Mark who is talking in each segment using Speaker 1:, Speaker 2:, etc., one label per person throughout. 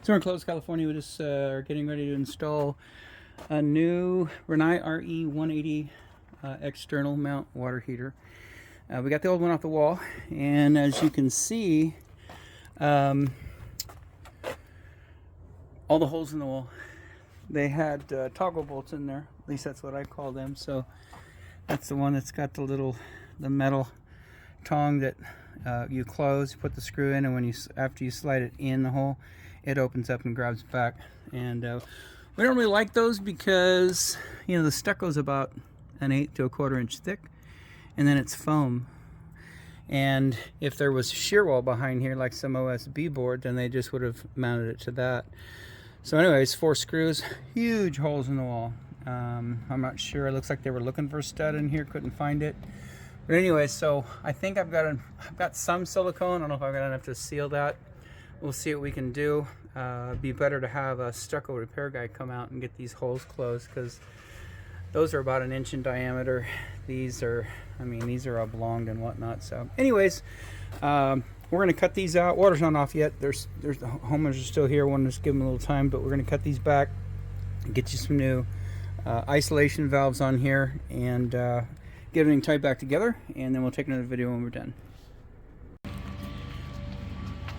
Speaker 1: So we're in Clovis, California. We just are getting ready to install a new Rinnai RE180 external mount water heater. We got the old one off the wall, and as you can see, all the holes in the wall, they had toggle bolts in there. At least that's what I call them. So that's the one that's got the metal tongue that you close, you put the screw in, and when after you slide it in the hole, it opens up and grabs it back. And we don't really like those because, you know, the stucco's about 1/8 to 1/4 inch thick, and then it's foam. And if there was shear wall behind here, like some OSB board, then they just would have mounted it to that. So anyways, 4 screws, huge holes in the wall. I'm not sure, it looks like they were looking for a stud in here, couldn't find it. But anyway, so I think I've got some silicone. I don't know if I've got enough to seal that. We'll see what we can do. It'd be better to have a stucco repair guy come out and get these holes closed, because those are about 1 inch in diameter. These are, I mean, these are oblonged and whatnot. So anyways, we're gonna cut these out. Water's not off yet. There's the homeowners are still here. Want to just give them a little time, but we're gonna cut these back and get you some new isolation valves on here, and get everything tied back together, and then we'll take another video when we're done.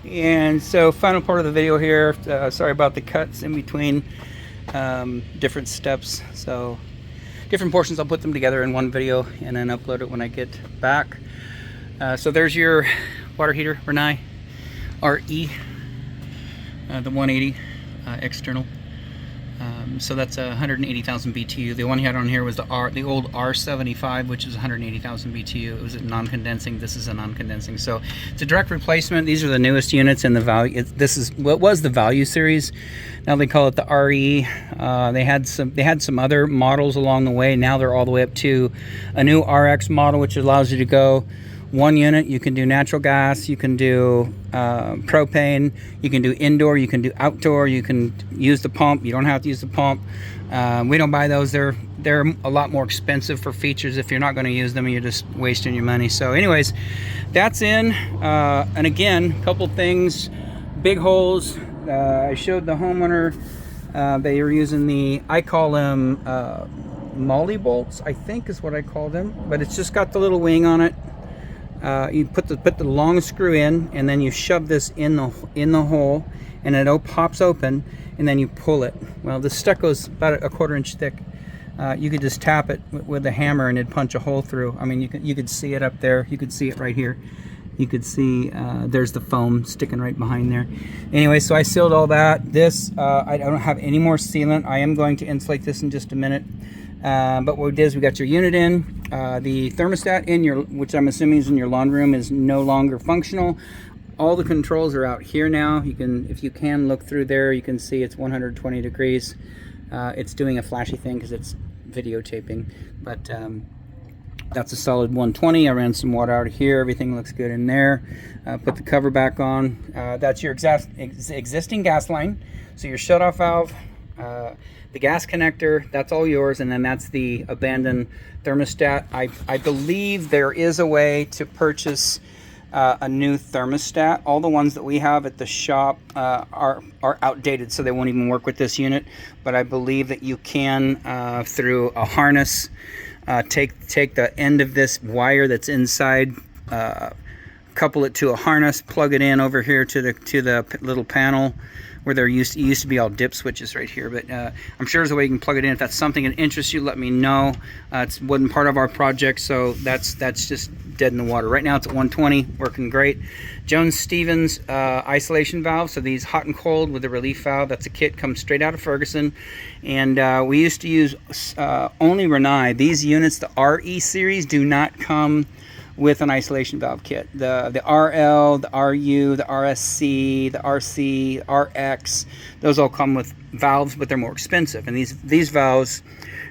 Speaker 1: And so final part of the video here, sorry about the cuts in between different steps. So different portions, I'll put them together in one video and then upload it when I get back. So there's your water heater, Rinnai RE, the 180 external. So that's 180,000 BTU. The one he had on here was the old R75, which is 180,000 BTU. It was a non-condensing. This is a non-condensing. So it's a direct replacement. These are the newest units in the value. This is what was the value series. Now they call it the RE. They had some other models along the way. Now they're all the way up to a new RX model, which allows you to go 1 unit. You can do natural gas, you can do propane, you can do indoor, you can do outdoor, you can use the pump, you don't have to use the pump. We don't buy those. They're a lot more expensive for features if you're not going to use them, and you're just wasting your money. So anyways, that's in. And again, a couple things, big holes. I showed the homeowner, they were using I call them molly bolts, I think is what I call them, but it's just got the little wing on it. You put the long screw in, and then you shove this in the hole, and it pops open, and then you pull it. Well, the stucco's about 1/4 inch thick. You could just tap it with a hammer, and it'd punch a hole through. I mean, you could see it up there. You could see it right here. You could see there's the foam sticking right behind there. Anyway, so I sealed all that. This I don't have any more sealant. I am going to insulate this in just a minute. But what we did is we got your unit in, the thermostat in which I'm assuming is in your laundry room, is no longer functional. All the controls are out here now. If you can look through there, you can see it's 120 degrees. It's doing a flashy thing because it's videotaping, but that's a solid 120. I ran some water out of here. Everything looks good in there. Put the cover back on. That's your existing gas line. So your shutoff valve, the gas connector, that's all yours, and then that's the abandoned thermostat. I believe there is a way to purchase a new thermostat. All the ones that we have at the shop are outdated, so they won't even work with this unit. But I believe that you can, through a harness, take the end of this wire that's inside, couple it to a harness, plug it in over here to the little panel where it used to be all dip switches right here. But I'm sure there's a way you can plug it in. If that's something that interests you, let me know. It wasn't part of our project, so that's just dead in the water. Right now it's at 120, working great. Jones-Stevens isolation valve. So these hot and cold with the relief valve, that's a kit, comes straight out of Ferguson. And we used to use only Rinnai. These units, the RE series, do not come with an isolation valve kit. The RL, the RU, the RSC, the RC, RX, those all come with valves, but they're more expensive. And these valves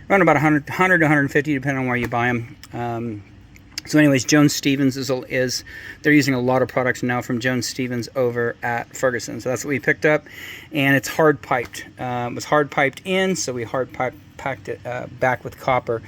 Speaker 1: run about 100 to 150 depending on where you buy them. So anyways, Jones-Stevens they're using a lot of products now from Jones-Stevens over at Ferguson. So that's what we picked up, and it's hard piped. It was hard piped in, so we packed it back with copper.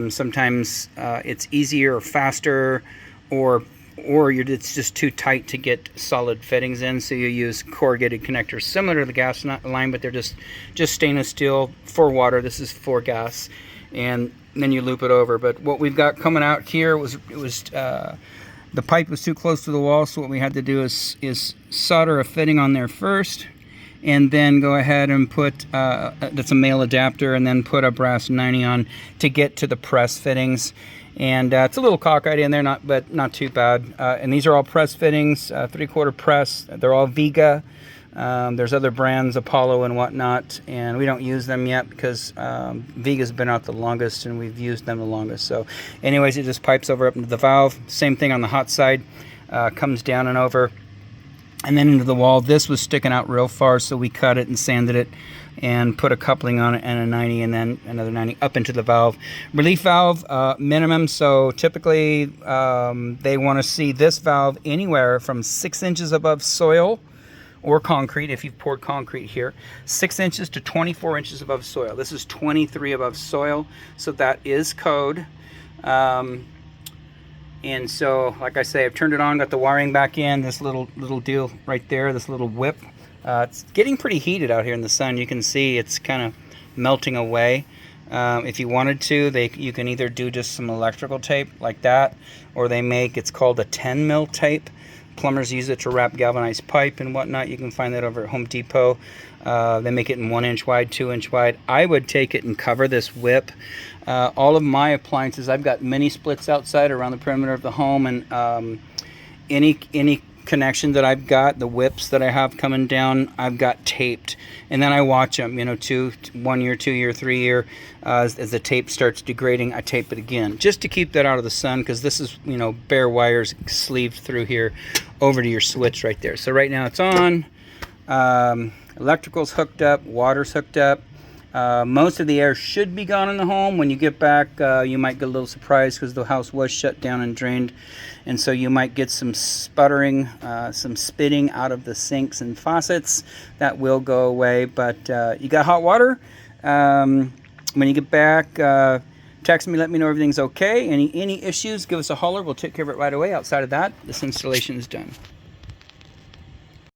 Speaker 1: Sometimes it's easier or faster or or it's just too tight to get solid fittings in, so you use corrugated connectors similar to the gas line, but they're just stainless steel for water. This is for gas, and then you loop it over. But what we've got coming out here was the pipe was too close to the wall, so what we had to do is solder a fitting on there first, and then go ahead and put that's a male adapter, and then put a brass 90 on to get to the press fittings. And it's a little cockeyed in there, but not too bad. And these are all press fittings, 3/4 press. They're all Viga. There's other brands, Apollo and whatnot, and we don't use them yet because Viga's been out the longest and we've used them the longest. So anyways, it just pipes over up into the valve. Same thing on the hot side, comes down and over and then into the wall. This was sticking out real far, so we cut it and sanded it and put a coupling on it and a 90, and then another 90 up into the valve. Relief valve, minimum, so typically they want to see this valve anywhere from 6 inches above soil or concrete, if you've poured concrete here, 6 inches to 24 inches above soil. This is 23 above soil, so that is code. And so, like I say, I've turned it on, got the wiring back in, this little deal right there, this little whip. It's getting pretty heated out here in the sun. You can see it's kind of melting away. If you wanted to, you can either do just some electrical tape like that, or they make, it's called a 10 mil tape. Plumbers use it to wrap galvanized pipe and whatnot. You can find that over at Home Depot. They make it in 1 inch wide, 2 inch wide. I would take it and cover this whip. All of my appliances, I've got mini splits outside around the perimeter of the home, and any connection that I've got, the whips that I have coming down, I've got taped, and then I watch them, 1 year, 2 year, 3 year, as the tape starts degrading, I tape it again, just to keep that out of the sun, because this is, bare wires sleeved through here over to your switch right there. So right now it's on, electrical's hooked up, water's hooked up. Most of the air should be gone in the home. When you get back, you might get a little surprised because the house was shut down and drained, and so you might get some sputtering, some spitting out of the sinks and faucets. That will go away, but you got hot water. When you get back, text me, let me know everything's okay. Any issues, give us a holler. We'll take care of it right away. Outside of that, this installation is done.